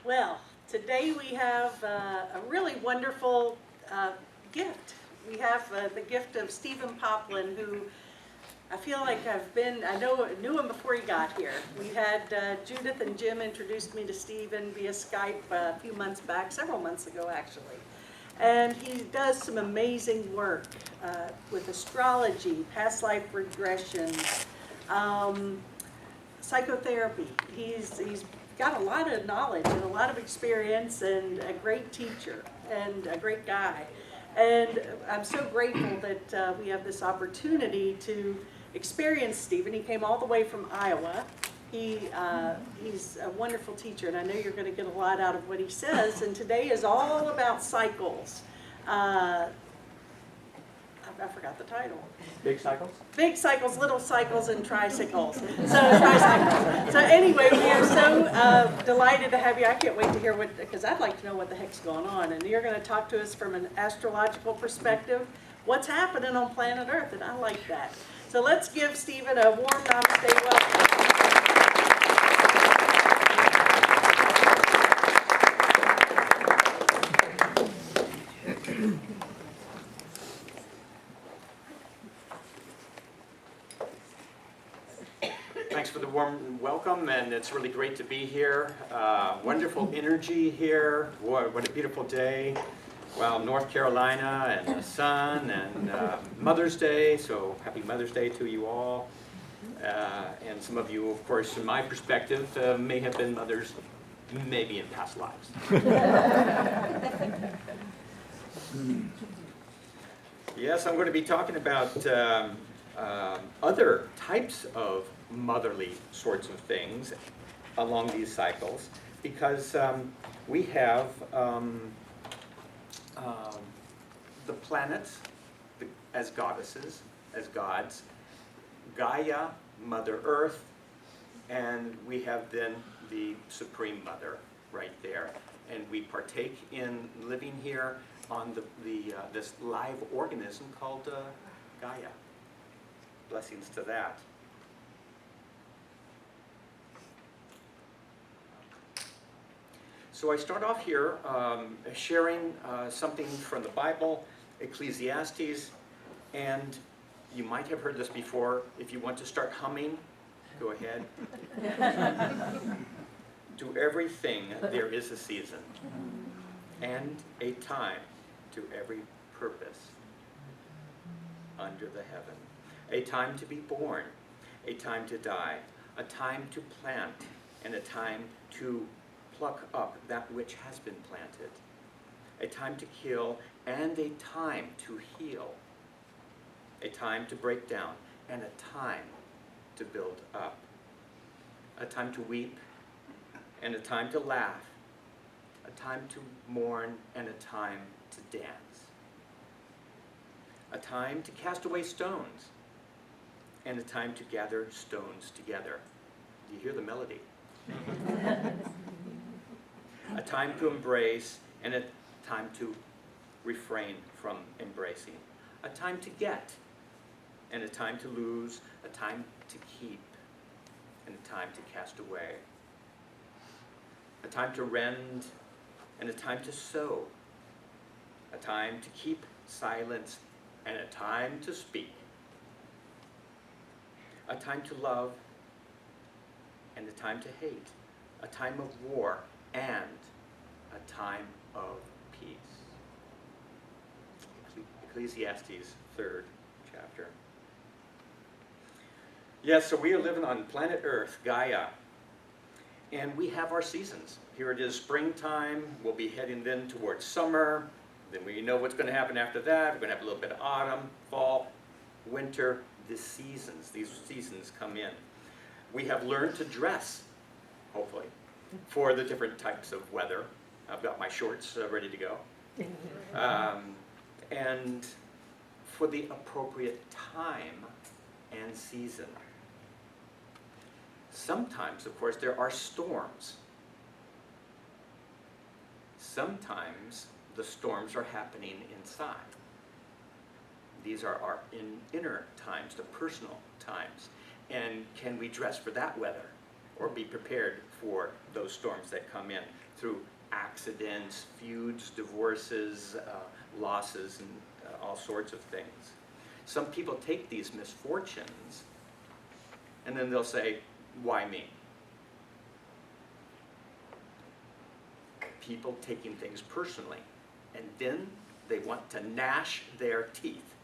Well, today we have a really wonderful gift. We have the gift of Stephen Popiln, who I feel like knew him before he got here. We had Judith and Jim introduced me to Stephen via Skype a few months back, several months ago actually. And he does some amazing work with astrology, past life regression, psychotherapy. He's got a lot of knowledge and a lot of experience and a great teacher and a great guy. And I'm so grateful that we have this opportunity to experience Stephen. He came all the way from Iowa. He's a wonderful teacher, and I know you're going to get a lot out of what he says. And today is all about cycles. I forgot the title. Big cycles? Big cycles, little cycles, and tricycles. So anyway, we are so delighted to have you. I can't wait to hear because I'd like to know what the heck's going on. And you're going to talk to us from an astrological perspective, what's happening on planet Earth, and I like that. So let's give Stephen a warm namaste welcome. Thanks for the warm welcome, and it's really great to be here. Wonderful energy here. What a beautiful day. Well, North Carolina and the sun and Mother's Day, so happy Mother's Day to you all. And some of you, of course, from my perspective, may have been mothers, maybe in past lives. Yes, I'm going to be talking about other types of motherly sorts of things along these cycles, because we have the planets as goddesses, as gods, Gaia, Mother Earth, and we have then the Supreme Mother right there. And we partake in living here on this live organism called Gaia. Blessings to that. So I start off here sharing something from the Bible, Ecclesiastes, and you might have heard this before. If you want to start humming, go ahead. To everything there is a season, and a time to every purpose under the heaven. A time to be born, a time to die, a time to plant, and a time to pluck up that which has been planted. A time to kill, and a time to heal. A time to break down, and a time to build up. A time to weep, and a time to laugh. A time to mourn, and a time to dance. A time to cast away stones, and a time to gather stones together. Do you hear the melody? A time to embrace, and a time to refrain from embracing. A time to get, and a time to lose. A time to keep, and a time to cast away. A time to rend, and a time to sow. A time to keep silence, and a time to speak. A time to love, and a time to hate. A time of war, and a time of peace. Ecclesiastes, 3rd chapter. Yes, so we are living on planet Earth, Gaia, and we have our seasons. Here it is springtime. We'll be heading then towards summer. Then we know what's going to happen after that. We're going to have a little bit of autumn, fall, winter. These seasons come in. We have learned to dress, hopefully, for the different types of weather. I've got my shorts ready to go. And for the appropriate time and season. Sometimes, of course, there are storms. Sometimes the storms are happening inside. These are our inner times, the personal times. And can we dress for that weather? or be prepared for those storms that come in through accidents, feuds, divorces, losses, and all sorts of things. Some people take these misfortunes and then they'll say, why me? People taking things personally, and then they want to gnash their teeth.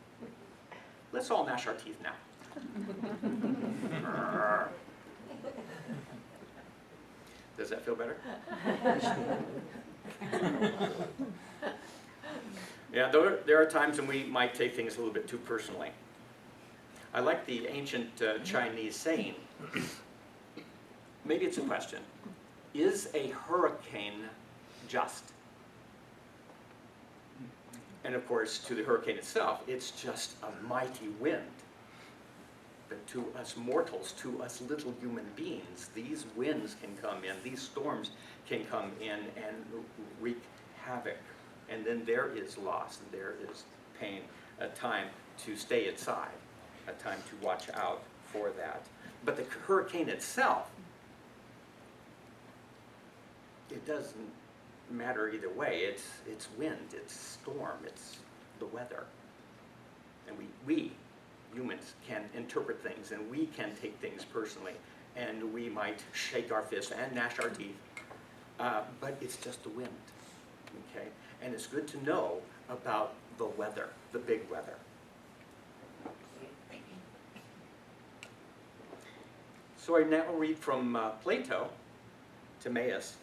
Let's all gnash our teeth now. Does that feel better? Yeah, there are times when we might take things a little bit too personally. I like the ancient Chinese saying, maybe it's a question, is a hurricane just? And of course, to the hurricane itself, it's just a mighty wind. But to us mortals, to us little human beings, these winds can come in, these storms can come in and wreak havoc. And then there is loss, and there is pain, a time to stay inside, a time to watch out for that. But the hurricane itself, it doesn't matter either way. It's wind, it's storm, it's the weather. And we humans can interpret things, and we can take things personally, and we might shake our fists and gnash our teeth, but it's just the wind, okay? And it's good to know about the weather, the big weather. So I now read from Plato, Timaeus.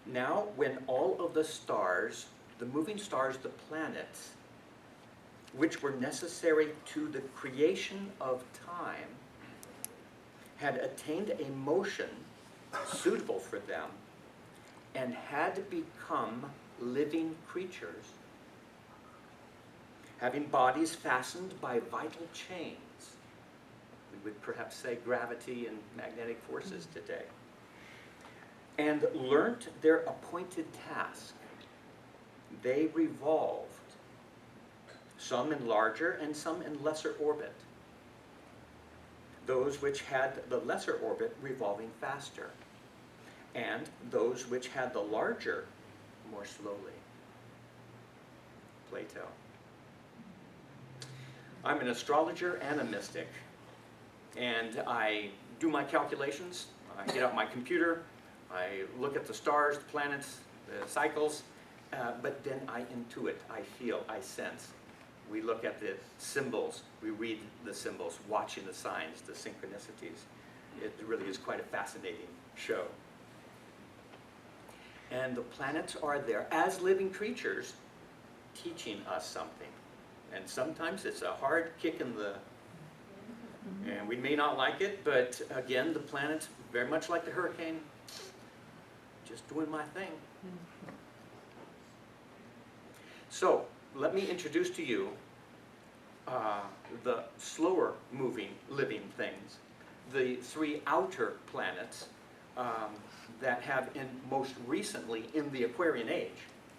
Now when all of the stars, the moving stars, the planets, which were necessary to the creation of time, had attained a motion suitable for them, and had become living creatures, having bodies fastened by vital chains. We would perhaps say gravity and magnetic forces today. And learnt their appointed task. They revolved, some in larger and some in lesser orbit. Those which had the lesser orbit revolving faster, and those which had the larger more slowly. Plato. I'm an astrologer and a mystic, and I do my calculations. I get out my computer, I look at the stars, the planets, the cycles, but then I intuit, I feel, I sense. We look at the symbols, we read the symbols, watching the signs, the synchronicities. It really is quite a fascinating show. And the planets are there as living creatures, teaching us something. And sometimes it's a hard kick in the, and we may not like it, but again, the planets, very much like the hurricane, just doing my thing. So, let me introduce to you the slower moving living things, the three outer planets that have most recently in the Aquarian age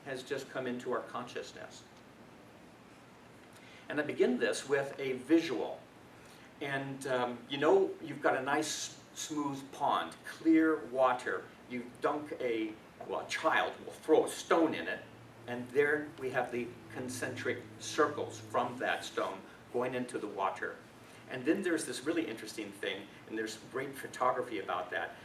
has just come into our consciousness. And I begin this with a visual. And you know, you've got a nice smooth pond, clear water. You dunk a child will throw a stone in it, and there we have the concentric circles from that stone going into the water. And then there's this really interesting thing, and there's great photography about that.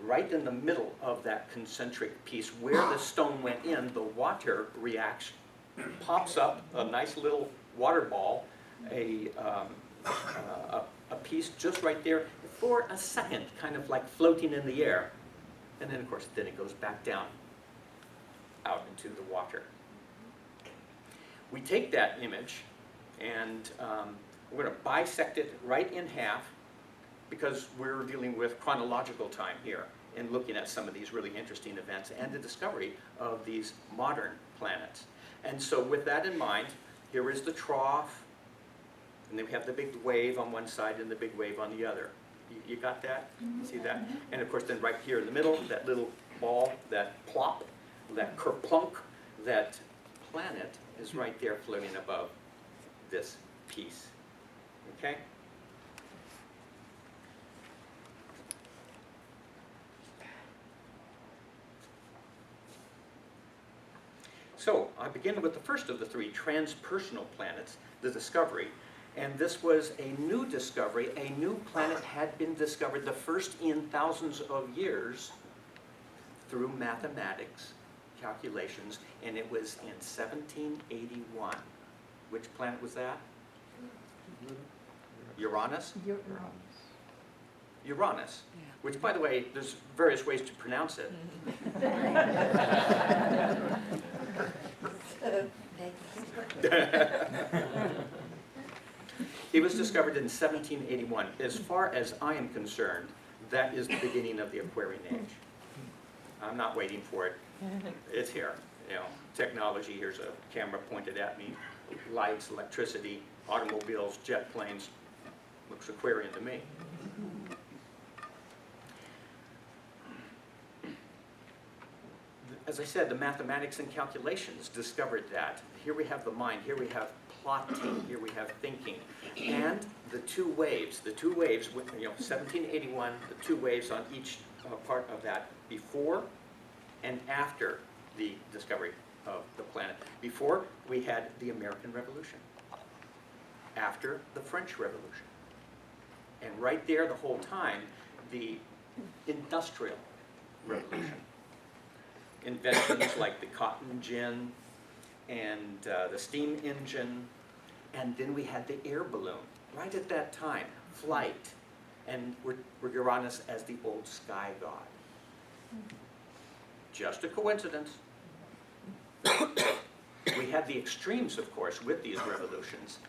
Right in the middle of that concentric piece, where the stone went in, the water reacts, pops up a nice little water ball, a piece just right there for a second, kind of like floating in the air. And then, of course, then it goes back down out into the water. We take that image and we're going to bisect it right in half, because we're dealing with chronological time here and looking at some of these really interesting events and the discovery of these modern planets. And so with that in mind, here is the trough, and then we have the big wave on one side and the big wave on the other. You got that? See that? And of course then right here in the middle, that little ball, that plop, that kerplunk, that planet is right there floating above this piece. Okay? So I begin with the first of the three transpersonal planets, the Discovery. And this was a new discovery. A new planet had been discovered, the first in thousands of years, through mathematics, calculations, and it was in 1781. Which planet was that? Uranus? Uranus, which, by the way, there's various ways to pronounce it. It was discovered in 1781. As far as I am concerned, that is the beginning of the Aquarian Age. I'm not waiting for it. It's here. You know, technology, here's a camera pointed at me, lights, electricity, automobiles, jet planes. Looks Aquarian to me. As I said, the mathematics and calculations discovered that. Here we have the mind, here we have plotting, here we have thinking. And the two waves, with, 1781, the two waves on each part of that, before and after the discovery of the planet. Before, we had the American Revolution. After, the French Revolution. And right there the whole time, the Industrial Revolution. Inventions like the cotton gin and the steam engine, and then we had the air balloon. Right at that time, flight, and we're Uranus as the old sky god. Just a coincidence. We had the extremes, of course, with these revolutions,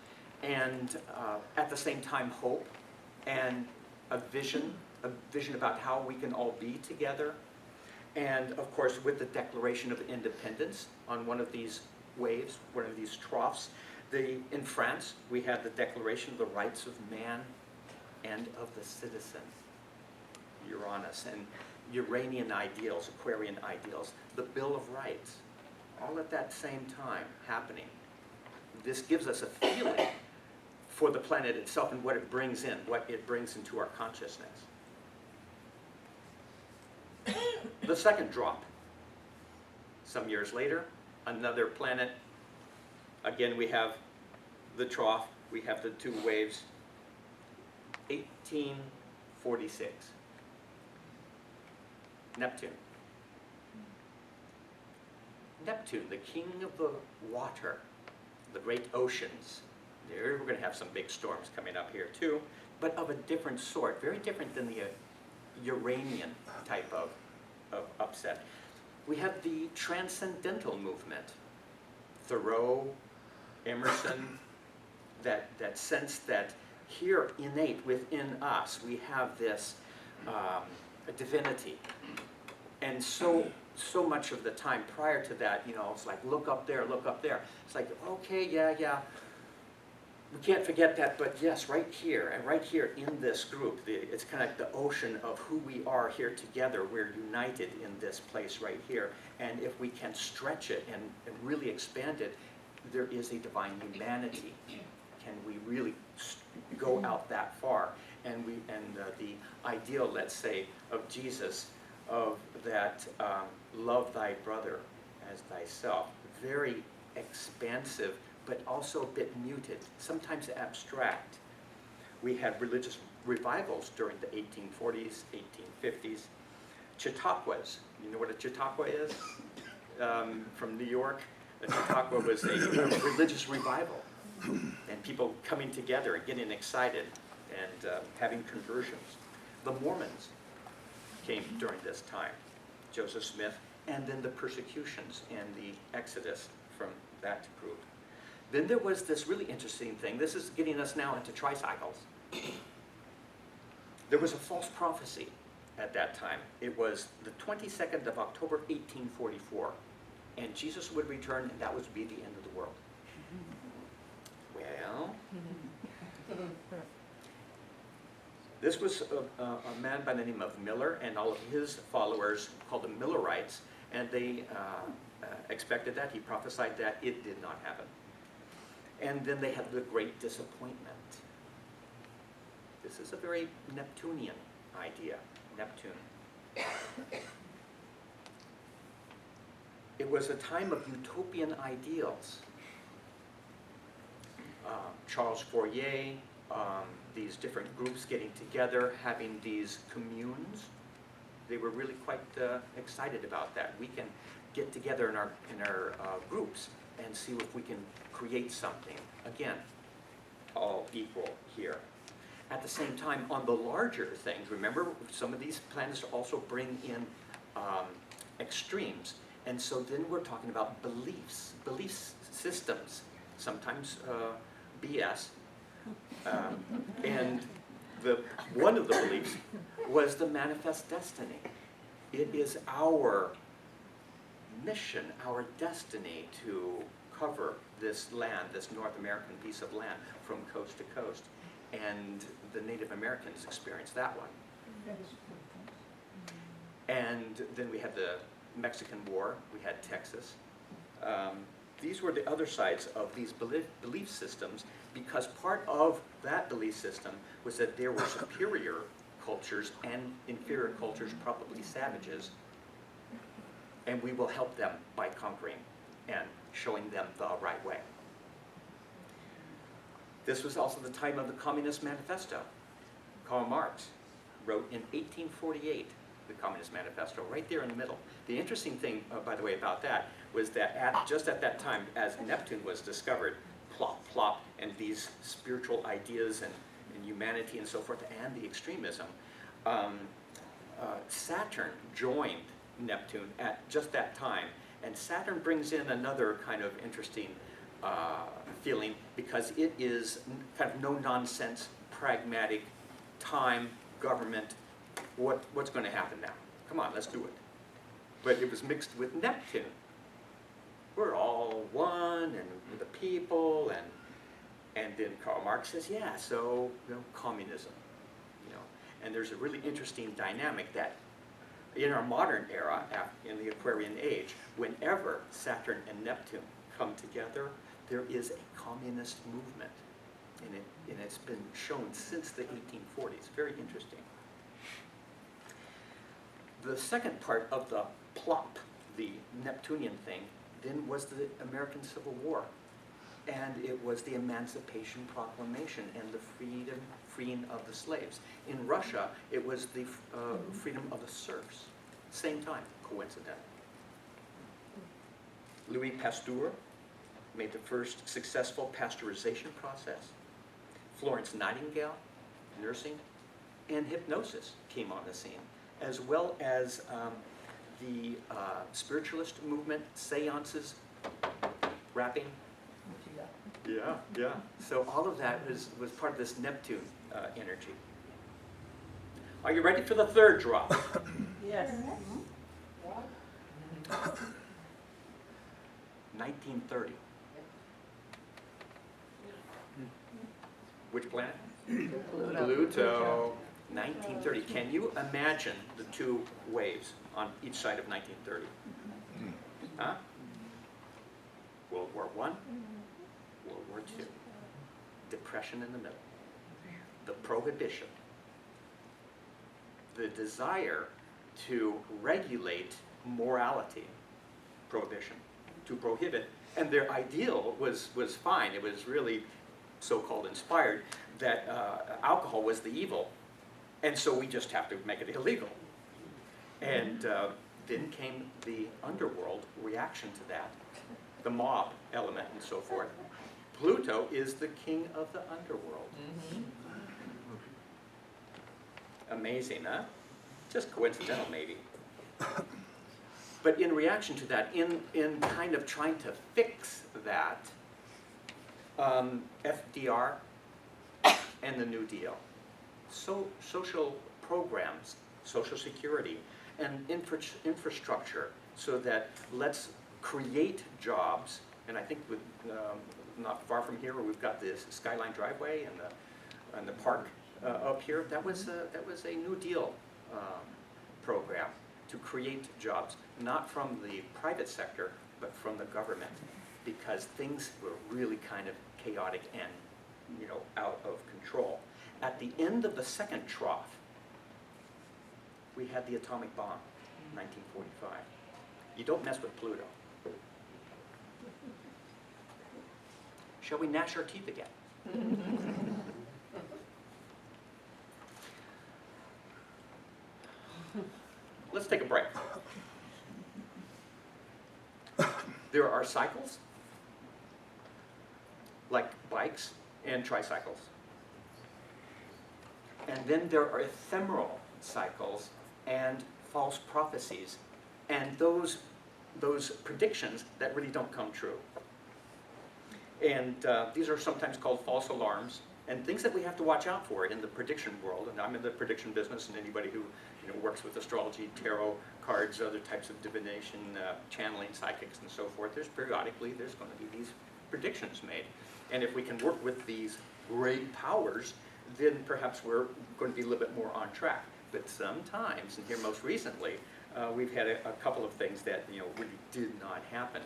and at the same time hope and a vision about how we can all be together. And of course, with the Declaration of Independence on one of these waves, one of these troughs, in France, we had the Declaration of the Rights of Man and of the Citizen, Uranus, and Uranian ideals, Aquarian ideals, the Bill of Rights, all at that same time happening. This gives us a feeling for the planet itself and what it brings in, what it brings into our consciousness. The second drop. Some years later, another planet. Again, we have the trough, we have the two waves. 1846. Neptune. Neptune, the king of the water, the great oceans. There, we're going to have some big storms coming up here too, but of a different sort, very different than the Uranian type of upset. We have the transcendental movement. Thoreau, Emerson, that sense that here innate within us we have this divinity. And so much of the time prior to that, it's like, look up there, look up there. It's like, okay, yeah. We can't forget that, but yes, right here, and right here in this group, it's kind of like the ocean of who we are here together. We're united in this place right here. And if we can stretch it and really expand it, there is a divine humanity. Can we really go out that far? And the ideal, let's say, of Jesus, of that love thy brother as thyself, very expansive, but also a bit muted, sometimes abstract. We had religious revivals during the 1840s, 1850s. Chautauquas, you know what a Chautauqua is? From New York. A Chautauqua was a religious revival, and people coming together and getting excited and having conversions. The Mormons came during this time, Joseph Smith, and then the persecutions and the exodus from that group. Then there was this really interesting thing. This is getting us now into tricycles. There was a false prophecy at that time. It was the 22nd of October, 1844. And Jesus would return, and that would be the end of the world. Well, this was a man by the name of Miller and all of his followers called the Millerites, and they expected that. He prophesied that. It did not happen. And then they had the great disappointment. This is a very Neptunian idea, Neptune. It It was a time of utopian ideals. Charles Fourier, these different groups getting together, having these communes. They were really quite excited about that. We can get together in our groups and see if we can create something. Again, all equal here. At the same time, on the larger things, remember some of these planets also bring in extremes. And so then we're talking about beliefs, belief systems, sometimes BS. And one of the beliefs was the manifest destiny. It is our mission, our destiny to cover this land, this North American piece of land from coast to coast. And the Native Americans experienced that one. And then we had the Mexican War, we had Texas. These were the other sides of these belief systems, because part of that belief system was that there were superior cultures and inferior cultures, probably savages, and we will help them by conquering and showing them the right way. This was also the time of the Communist Manifesto. Karl Marx wrote in 1848 the Communist Manifesto, right there in the middle. The interesting thing, by the way, about that was that just at that time, as Neptune was discovered, plop, plop, and these spiritual ideas and humanity and so forth, and the extremism, Saturn joined Neptune at just that time. And Saturn brings in another kind of interesting feeling, because it is kind of no-nonsense, pragmatic, time, government, what's going to happen now? Come on, let's do it. But it was mixed with Neptune. We're all one, and the people, and then Karl Marx says, yeah, so, communism, And there's a really interesting dynamic that in our modern era, in the Aquarian age, whenever Saturn and Neptune come together, there is a communist movement. And it's been shown since the 1840s. Very interesting. The second part of the plop, the Neptunian thing, then was the American Civil War. And it was the Emancipation Proclamation and the freeing of the slaves. In Russia, it was the freedom of the serfs. Same time, coincidental. Louis Pasteur made the first successful pasteurization process. Florence Nightingale, nursing, and hypnosis came on the scene, as well as the spiritualist movement, seances, rapping. Yeah. So all of that was part of this Neptune energy. Are you ready for the third drop? Yes. 1930. Which planet? Pluto. 1930. Can you imagine the two waves on each side of 1930? Huh? World War I, World War II. Depression in the middle. The prohibition. The desire to regulate morality. Prohibition. To prohibit. And their ideal was fine. It was really so-called inspired that alcohol was the evil. And so we just have to make it illegal. And then came the underworld reaction to that, the mob element and so forth. Pluto is the king of the underworld. Amazing, huh? Just coincidental, maybe. But in reaction to that, in kind of trying to fix that, FDR and the New Deal. So social programs, social security, and infrastructure, so that let's create jobs. And I think with, not far from here, where we've got this Skyline Driveway and the park up here, that was a New Deal program to create jobs, not from the private sector, but from the government, because things were really kind of chaotic and out of control. At the end of the second trough, we had the atomic bomb, 1945. You don't mess with Pluto. Shall we gnash our teeth again? Let's take a break. There are cycles, like bikes and tricycles. And then there are ephemeral cycles and false prophecies, and those predictions that really don't come true. And these are sometimes called false alarms, and things that we have to watch out for in the prediction world. And I'm in the prediction business, and anybody who works with astrology, tarot cards, other types of divination, channeling, psychics, and so forth, there's going to be these predictions made. And if we can work with these great powers, then perhaps we're going to be a little bit more on track. But sometimes, and here most recently, we've had a couple of things that really did not happen.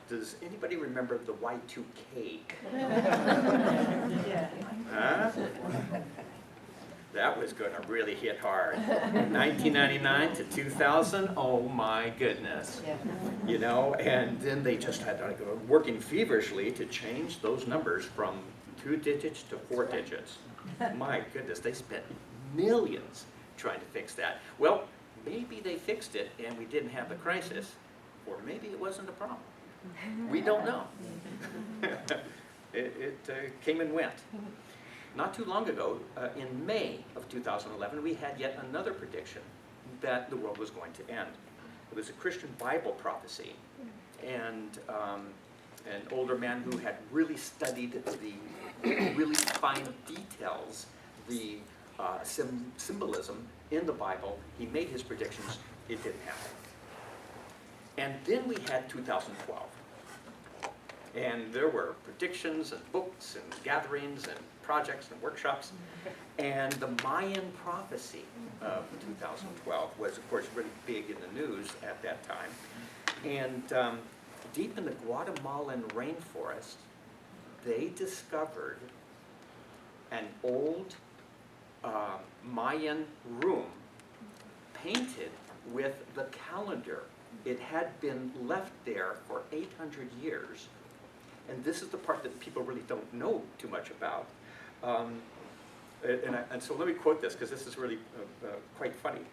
Does anybody remember the Y2K? Yeah. Huh? That was going to really hit hard. 1999 to 2000, oh my goodness. And then they just had working feverishly to change those numbers from 2 digits to 4 digits. My goodness, they spent millions trying to fix that. Well, maybe they fixed it and we didn't have the crisis, or maybe it wasn't a problem. We don't know. It came and went. Not too long ago, in May of 2011, we had yet another prediction that the world was going to end. It was a Christian Bible prophecy, and an older man who had really studied the really fine details, the symbolism in the Bible. He made his predictions. It didn't happen. And then we had 2012. And there were predictions and books and gatherings and projects and workshops. And the Mayan prophecy of 2012 was, of course, really big in the news at that time. And deep in the Guatemalan rainforest, they discovered an old Mayan room painted with the calendar. It had been left there for 800 years. And this is the part that people really don't know too much about. And so let me quote this, because this is really quite funny.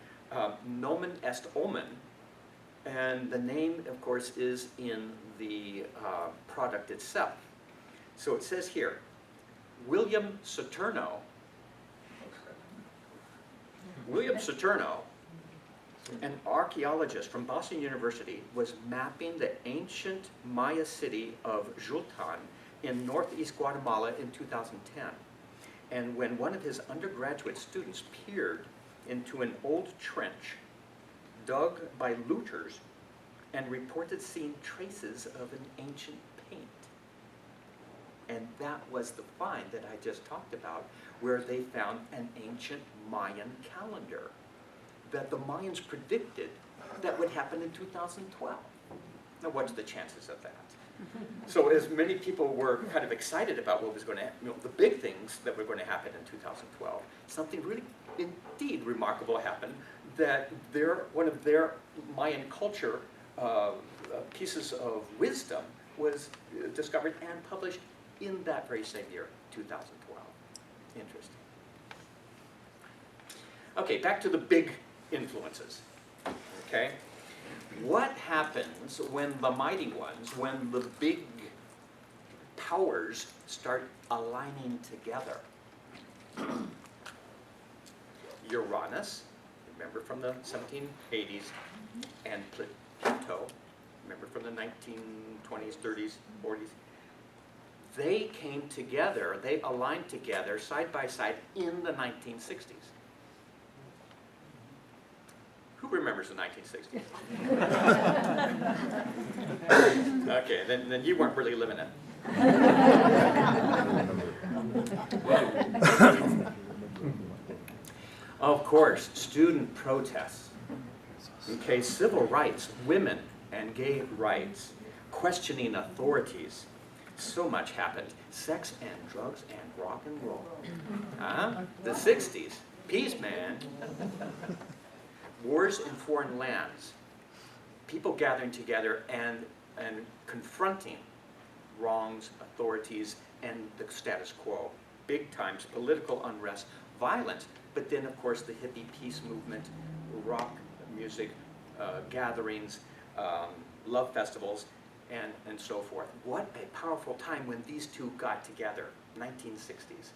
Nomen est omen, and the name, of course, is in the product itself. So it says here, William Saturno, an archaeologist from Boston University, was mapping the ancient Maya city of Xultan in northeast Guatemala in 2010. And when one of his undergraduate students peered into an old trench dug by looters and reported seeing traces of an ancient paint. And that was the find that I just talked about, where they found an ancient Mayan calendar that the Mayans predicted that would happen in 2012. Now, what's the chances of that? So as many people were kind of excited about what was going to, the big things that were going to happen in 2012, something really indeed remarkable happened, that one of their Mayan culture pieces of wisdom was discovered and published in that very same year, 2012. Interesting. Okay, back to the big influences. Okay? What happens when the mighty ones, when the big powers start aligning together? Uranus, remember from the 1780s, and Pluto, remember from the 1920s, 30s, 40s, they came together, they aligned together side by side in the 1960s. Who remembers the 1960s? Okay, then you weren't really living it. Of course, student protests. Okay, civil rights, women and gay rights, questioning authorities. So much happened. Sex and drugs and rock and roll. Huh? The 60s. Peace, man. Wars in foreign lands. People gathering together and and confronting wrongs, authorities, and the status quo. Big times, political unrest, violence, but then of course the hippie peace movement, rock music, gatherings, love festivals, and so forth. What a powerful time when these two got together, 1960s.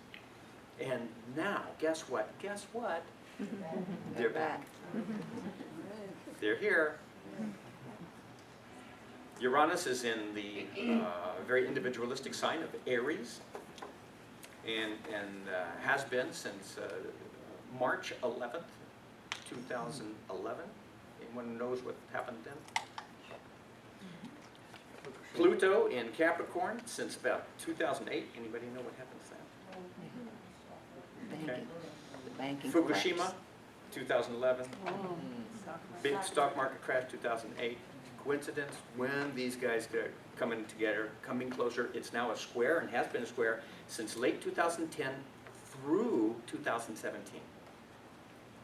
And now, guess what? Guess what? They're back. They're here. Uranus is in the very individualistic sign of Aries, and has been since March 11th, 2011. Anyone knows what happened then? Pluto in Capricorn since about 2008. Anybody know what happened to that? Okay. The banking Fukushima, collapse. 2011. Big stock market crash, 2008. Coincidence? When these guys are coming together, coming closer, it's now a square and has been a square since late 2010 through 2017.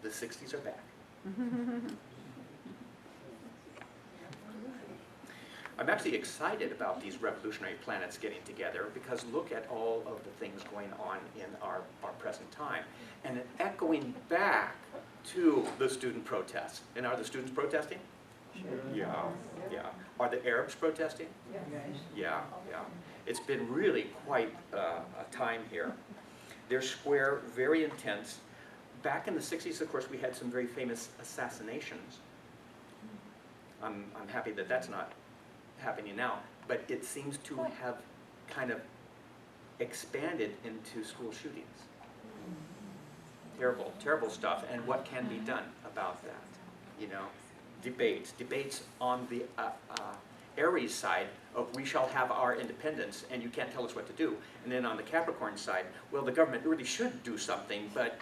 The 60s are back. I'm actually excited about these revolutionary planets getting together because look at all of the things going on in our present time. And echoing back to the student protests. And are the students protesting? Sure. Yeah, yeah. Are the Arabs protesting? Yeah, yeah. It's been really quite a time here. They're square, very intense. Back in the 60s, of course, we had some very famous assassinations. I'm happy that that's not happening now, but it seems to have kind of expanded into school shootings. Terrible, terrible stuff, and what can be done about that? You know, debates on the Aries side of we shall have our independence and you can't tell us what to do. And then on the Capricorn side, well, the government really should do something, but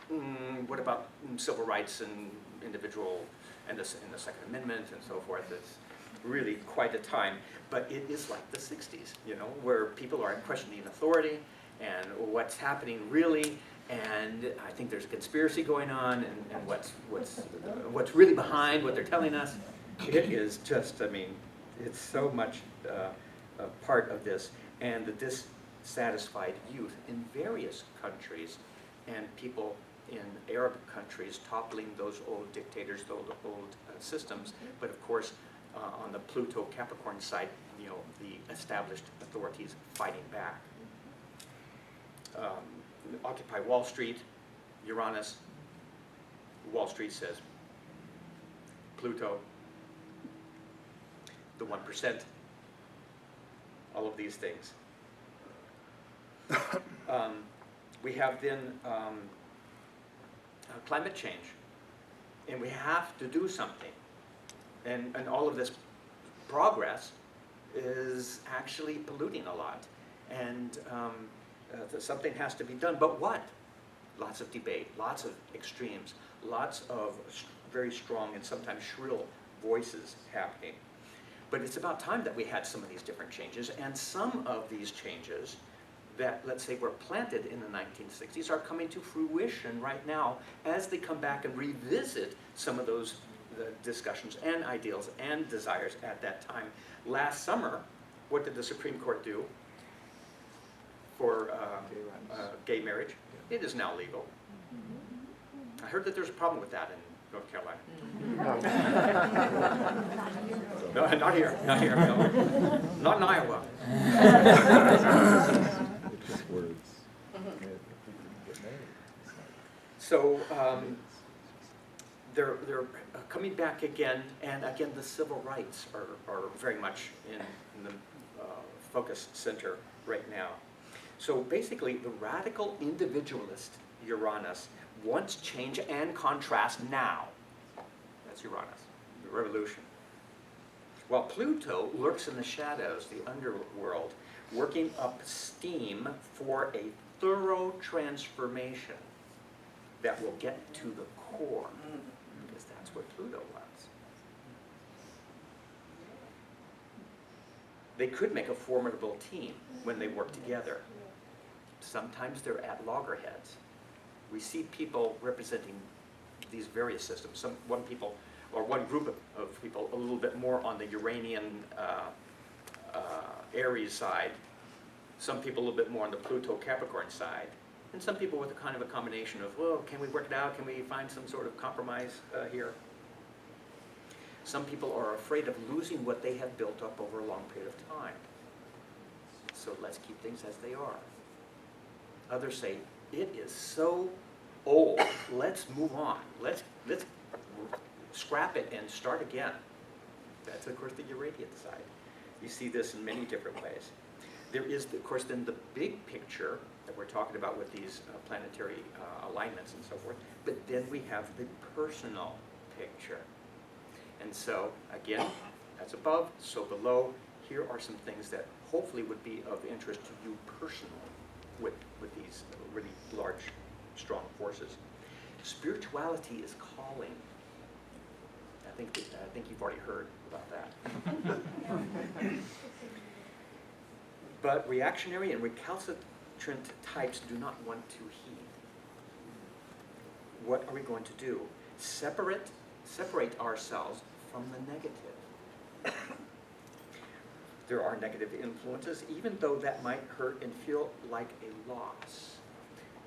what about civil rights and individual and the Second Amendment and so forth? It's really quite a time, but it is like the 60s, you know, where people are questioning authority and what's happening really, and I think there's a conspiracy going on, and what's really behind what they're telling us. It is just, I mean, it's so much a part of this, and the dissatisfied youth in various countries, and people in Arab countries toppling those old dictators, those old systems, but of course, on the Pluto Capricorn side, you know, the established authorities fighting back. Occupy Wall Street, Uranus. Wall Street says, Pluto, the 1%, all of these things. We have then climate change, and we have to do something. And all of this progress is actually polluting a lot. And something has to be done. But what? Lots of debate, lots of extremes, lots of very strong and sometimes shrill voices happening. But it's about time that we had some of these different changes. And some of these changes that, let's say, were planted in the 1960s are coming to fruition right now as they come back and revisit some of those discussions and ideals and desires at that time. Last summer, what did the Supreme Court do for gay marriage? It is now legal. I heard that there's a problem with that in North Carolina. No, not here, not here, no. Not in Iowa. So they're coming back again, and again the civil rights are very much in the focus center right now. So basically the radical individualist Uranus wants change and contrast now. That's Uranus, the revolution. While Pluto lurks in the shadows, the underworld, working up steam for a thorough transformation that will get to the core, because that's what Pluto wants. They could make a formidable team when they work together. Sometimes they're at loggerheads. We see people representing these various systems. One group of people a little bit more on the Uranian Aries side, some people a little bit more on the Pluto-Capricorn side, and some people with a kind of a combination of, well, can we work it out? Can we find some sort of compromise here? Some people are afraid of losing what they have built up over a long period of time. So let's keep things as they are. Others say, it is so old, let's move on. Let's scrap it and start again. That's, of course, the Uranian side. You see this in many different ways. There is, of course, then the big picture that we're talking about with these planetary alignments and so forth, but then we have the personal picture. And so, again, that's above, so below, here are some things that hopefully would be of interest to you personally with these really large, strong forces. Spirituality is calling. I think you've already heard about that. But reactionary and recalcitrant types do not want to heed. What are we going to do? Separate ourselves from the negative. There are negative influences, even though that might hurt and feel like a loss.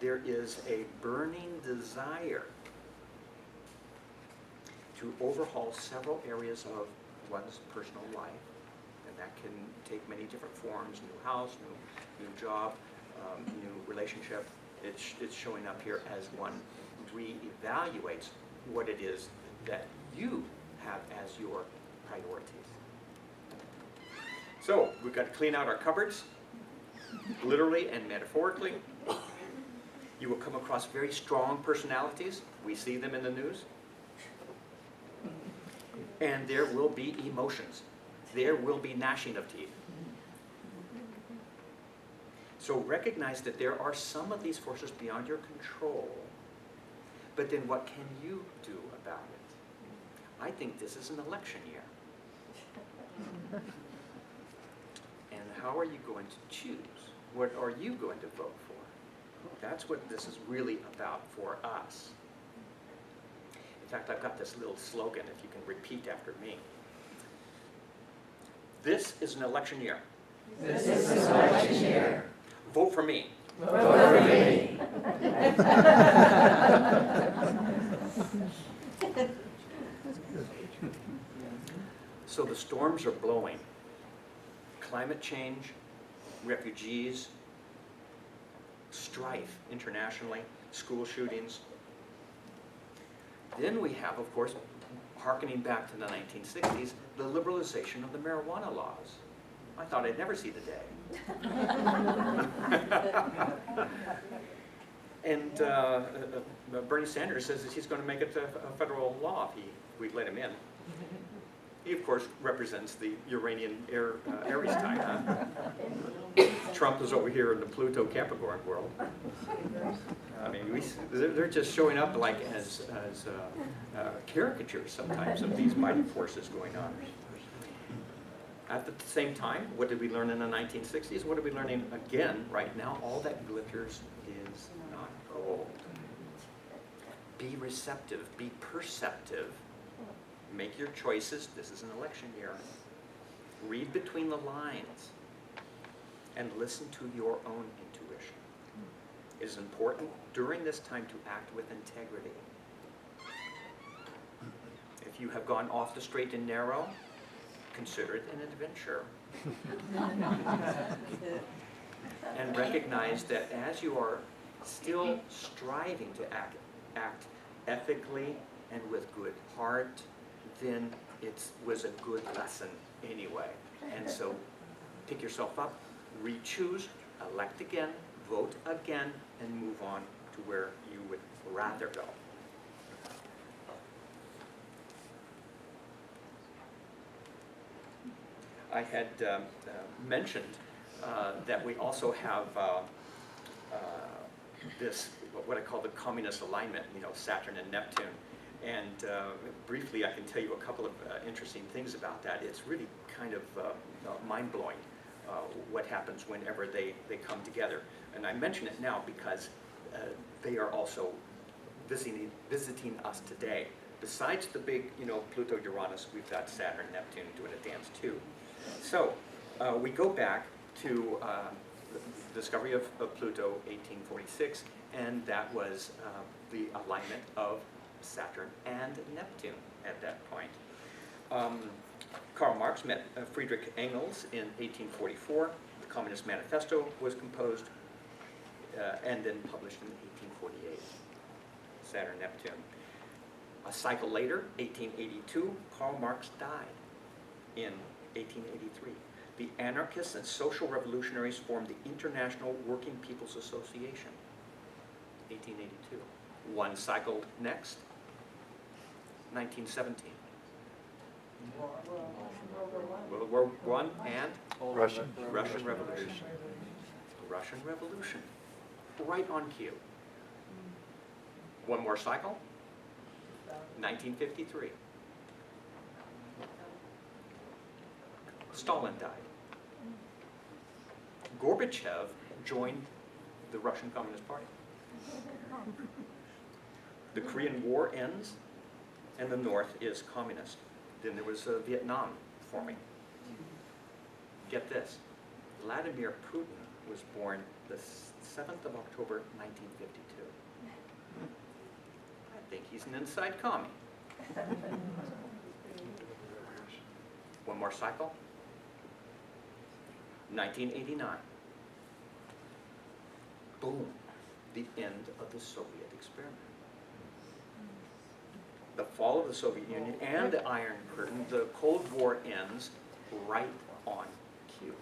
There is a burning desire to overhaul several areas of one's personal life, and that can take many different forms: new house, new job, new relationship. It's showing up here as one reevaluates what it is that you have as your priorities. So we've got to clean out our cupboards, literally and metaphorically. You will come across very strong personalities. We see them in the news. And there will be emotions. There will be gnashing of teeth. So recognize that there are some of these forces beyond your control. But then what can you do about it? I think this is an election year. And how are you going to choose? What are you going to vote for? That's what this is really about for us. In fact, I've got this little slogan, if you can repeat after me. This is an election year. This is an election year. Vote for me. Vote for me. So the storms are blowing. Climate change, refugees, strife internationally, school shootings. Then we have, of course, hearkening back to the 1960s, the liberalization of the marijuana laws. I thought I'd never see the day. And Bernie Sanders says that he's going to make it a federal law if we let him in. He, of course, represents the Uranian Aries type. Huh? Trump is over here in the Pluto-Capricorn world. I mean, they're just showing up like as caricatures sometimes of these mighty forces going on. At the same time, what did we learn in the 1960s? What are we learning again right now? All that glitters is not gold. Be receptive, be perceptive. Make your choices. This is an election year. Read between the lines and listen to your own intuition. It is important during this time to act with integrity. If you have gone off the straight and narrow, consider it an adventure. And recognize that as you are still striving to act ethically and with good heart, then it was a good lesson anyway. And so pick yourself up, re-choose, elect again, vote again, and move on to where you would rather go. I had mentioned that we also have this, what I call the communist alignment, Saturn and Neptune. And briefly, I can tell you a couple of interesting things about that. It's really kind of mind-blowing what happens whenever they come together. And I mention it now because they are also visiting us today. Besides the big, Pluto-Uranus, we've got Saturn and Neptune doing a dance too. So we go back to the discovery of Pluto, 1846, and that was the alignment of Saturn and Neptune at that point. Karl Marx met Friedrich Engels in 1844. The Communist Manifesto was composed and then published in 1848. Saturn, Neptune. A cycle later, 1882, Karl Marx died in 1883. The anarchists and social revolutionaries formed the International Working People's Association, 1882. One cycle next, 1917. World War I and Russian. Russian Revolution. Russian Revolution. Right on cue. One more cycle, 1953. Stalin died. Gorbachev joined the Russian Communist Party. The Korean War ends, and the North is communist. Then there was Vietnam forming. Get this, Vladimir Putin was born the 7th of October, 1952. I think he's an inside commie. One more cycle. 1989. Boom, the end of the Soviet experiment. The fall of the Soviet Union and the Iron Curtain, the Cold War ends right on cue.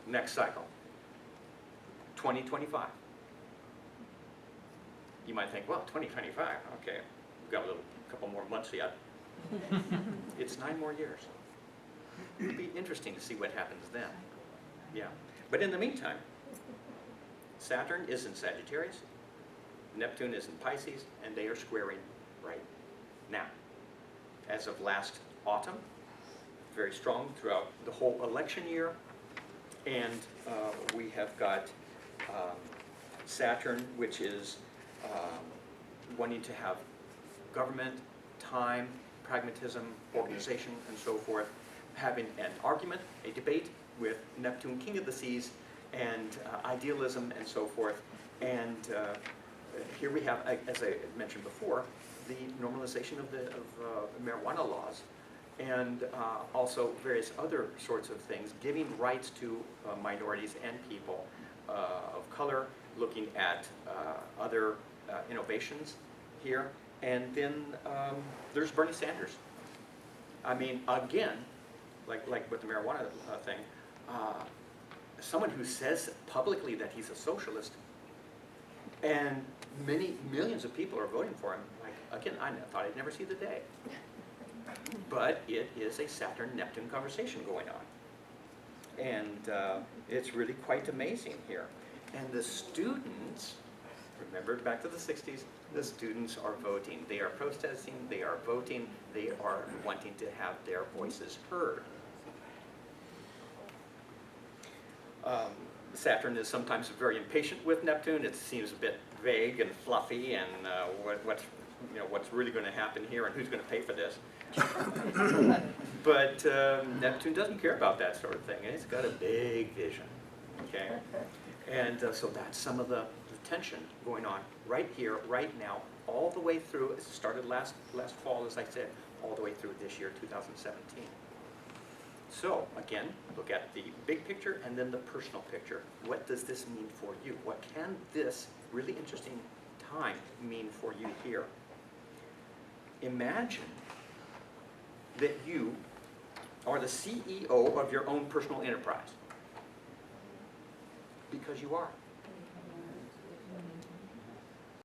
Next cycle, 2025. You might think, well, 2025, okay, we've got a couple more months yet. It's 9 more years. It'll be interesting to see what happens then. Yeah, but in the meantime, Saturn is in Sagittarius, Neptune is in Pisces, and they are squaring right now. As of last autumn, very strong throughout the whole election year, and we have got Saturn, which is wanting to have government, time, pragmatism, organization, and so forth, having an argument, a debate with Neptune, king of the seas, and idealism and so forth. And here we have, as I mentioned before, the normalization of marijuana laws, and also various other sorts of things, giving rights to minorities and people of color, looking at other innovations here. And then there's Bernie Sanders. I mean, again, like with the marijuana thing, someone who says publicly that he's a socialist, and many millions of people are voting for him. Like, again, I thought I'd never see the day. But it is a Saturn-Neptune conversation going on. And it's really quite amazing here. And the students, remember back to the 60s, the students are voting. They are protesting, they are voting, they are wanting to have their voices heard. Saturn is sometimes very impatient with Neptune. It seems a bit vague and fluffy, and what's really going to happen here, and who's going to pay for this. But Neptune doesn't care about that sort of thing, and it's got a big vision. Okay, and so that's some of the tension going on right here, right now, all the way through. It started last fall, as I said, all the way through this year, 2017. So, again, look at the big picture and then the personal picture. What does this mean for you? What can this really interesting time mean for you here? Imagine that you are the CEO of your own personal enterprise. Because you are.